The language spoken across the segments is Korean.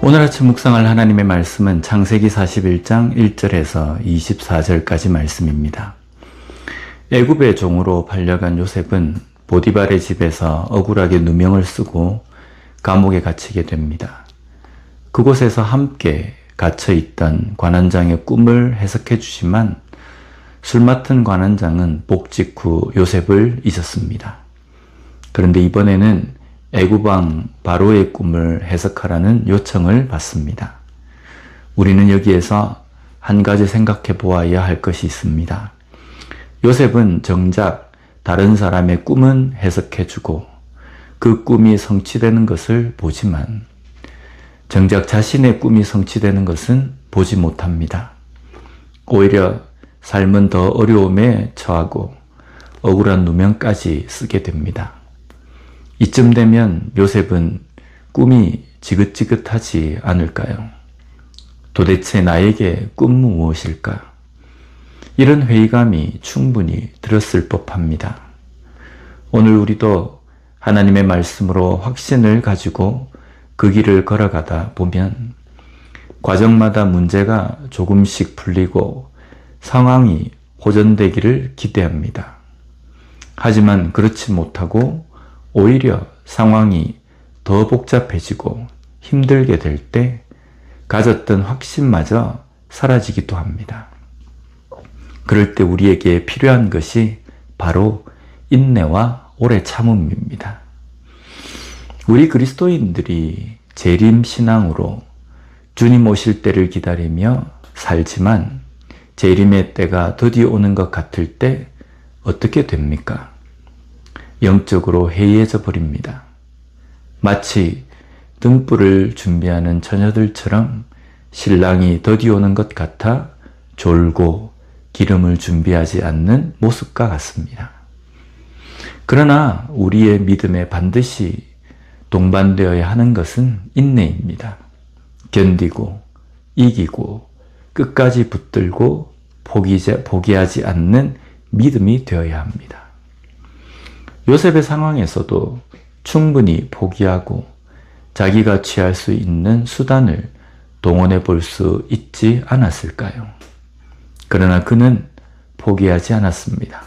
오늘 아침 묵상할 하나님의 말씀은 창세기 41장 1절에서 24절까지 말씀입니다. 애굽의 종으로 팔려간 요셉은 보디발의 집에서 억울하게 누명을 쓰고 감옥에 갇히게 됩니다. 그곳에서 함께 갇혀있던 관원장의 꿈을 해석해 주지만 술 맡은 관원장은 복 직후 요셉을 잊었습니다. 그런데 이번에는 애굽왕 바로의 꿈을 해석하라는 요청을 받습니다. 우리는 여기에서 한 가지 생각해 보아야 할 것이 있습니다. 요셉은 정작 다른 사람의 꿈은 해석해 주고 그 꿈이 성취되는 것을 보지만 정작 자신의 꿈이 성취되는 것은 보지 못합니다. 오히려 삶은 더 어려움에 처하고 억울한 누명까지 쓰게 됩니다. 이쯤 되면 요셉은 꿈이 지긋지긋하지 않을까요? 도대체 나에게 꿈은 무엇일까? 이런 회의감이 충분히 들었을 법합니다. 오늘 우리도 하나님의 말씀으로 확신을 가지고 그 길을 걸어가다 보면 과정마다 문제가 조금씩 풀리고 상황이 호전되기를 기대합니다. 하지만 그렇지 못하고 오히려 상황이 더 복잡해지고 힘들게 될 때 가졌던 확신마저 사라지기도 합니다. 그럴 때 우리에게 필요한 것이 바로 인내와 오래 참음입니다. 우리 그리스도인들이 재림신앙으로 주님 오실 때를 기다리며 살지만 재림의 때가 드디어 오는 것 같을 때 어떻게 됩니까? 영적으로 해이해져 버립니다. 마치 등불을 준비하는 처녀들처럼 신랑이 더디 오는 것 같아 졸고 기름을 준비하지 않는 모습과 같습니다. 그러나 우리의 믿음에 반드시 동반되어야 하는 것은 인내입니다. 견디고 이기고 끝까지 붙들고 포기하지 않는 믿음이 되어야 합니다. 요셉의 상황에서도 충분히 포기하고 자기가 취할 수 있는 수단을 동원해 볼 수 있지 않았을까요? 그러나 그는 포기하지 않았습니다.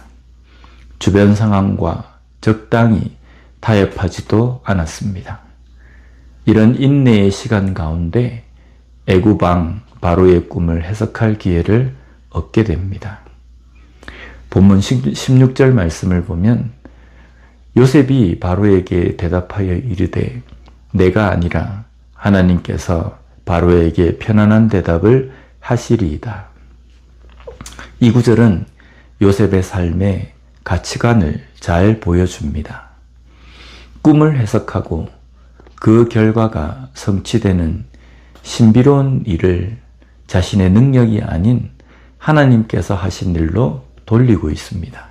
주변 상황과 적당히 타협하지도 않았습니다. 이런 인내의 시간 가운데 애굽왕 바로의 꿈을 해석할 기회를 얻게 됩니다. 본문 16절 말씀을 보면 요셉이 바로에게 대답하여 이르되 내가 아니라 하나님께서 바로에게 편안한 대답을 하시리이다. 이 구절은 요셉의 삶의 가치관을 잘 보여줍니다. 꿈을 해석하고 그 결과가 성취되는 신비로운 일을 자신의 능력이 아닌 하나님께서 하신 일로 돌리고 있습니다.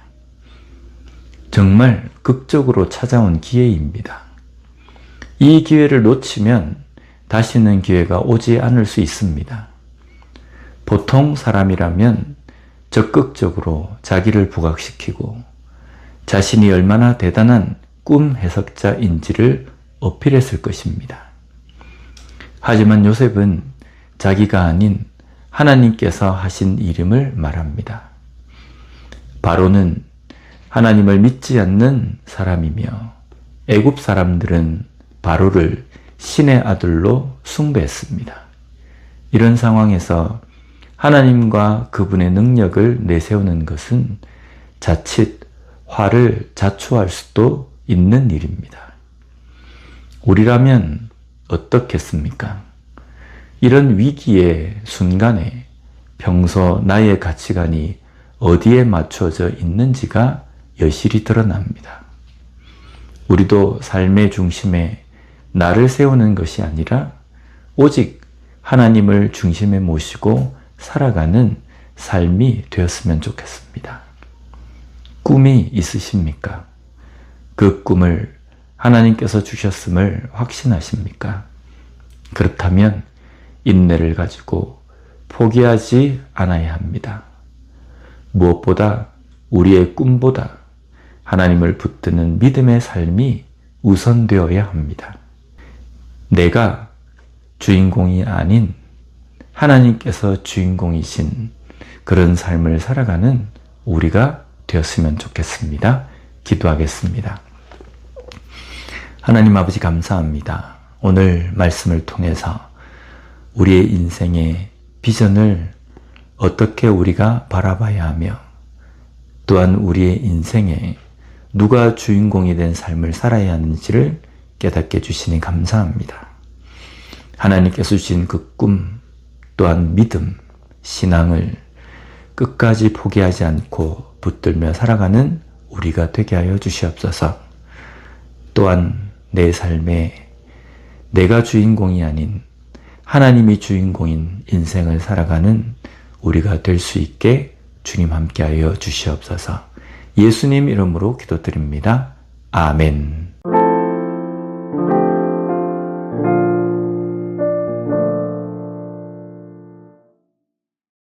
정말 극적으로 찾아온 기회입니다. 이 기회를 놓치면 다시는 기회가 오지 않을 수 있습니다. 보통 사람이라면 적극적으로 자기를 부각시키고 자신이 얼마나 대단한 꿈 해석자인지를 어필했을 것입니다. 하지만 요셉은 자기가 아닌 하나님께서 하신 이름을 말합니다. 바로는 하나님을 믿지 않는 사람이며 애굽 사람들은 바로를 신의 아들로 숭배했습니다. 이런 상황에서 하나님과 그분의 능력을 내세우는 것은 자칫 화를 자초할 수도 있는 일입니다. 우리라면 어떻겠습니까? 이런 위기의 순간에 평소 나의 가치관이 어디에 맞춰져 있는지가 여실히 드러납니다. 우리도 삶의 중심에 나를 세우는 것이 아니라 오직 하나님을 중심에 모시고 살아가는 삶이 되었으면 좋겠습니다. 꿈이 있으십니까? 그 꿈을 하나님께서 주셨음을 확신하십니까? 그렇다면 인내를 가지고 포기하지 않아야 합니다. 무엇보다 우리의 꿈보다 하나님을 붙드는 믿음의 삶이 우선되어야 합니다. 내가 주인공이 아닌 하나님께서 주인공이신 그런 삶을 살아가는 우리가 되었으면 좋겠습니다. 기도하겠습니다. 하나님 아버지 감사합니다. 오늘 말씀을 통해서 우리의 인생의 비전을 어떻게 우리가 바라봐야 하며 또한 우리의 인생에 누가 주인공이 된 삶을 살아야 하는지를 깨닫게 해주시니 감사합니다. 하나님께서 주신 그 꿈 또한 믿음, 신앙을 끝까지 포기하지 않고 붙들며 살아가는 우리가 되게 하여 주시옵소서. 또한 내 삶에 내가 주인공이 아닌 하나님이 주인공인 인생을 살아가는 우리가 될 수 있게 주님 함께하여 주시옵소서. 예수님 이름으로 기도드립니다. 아멘.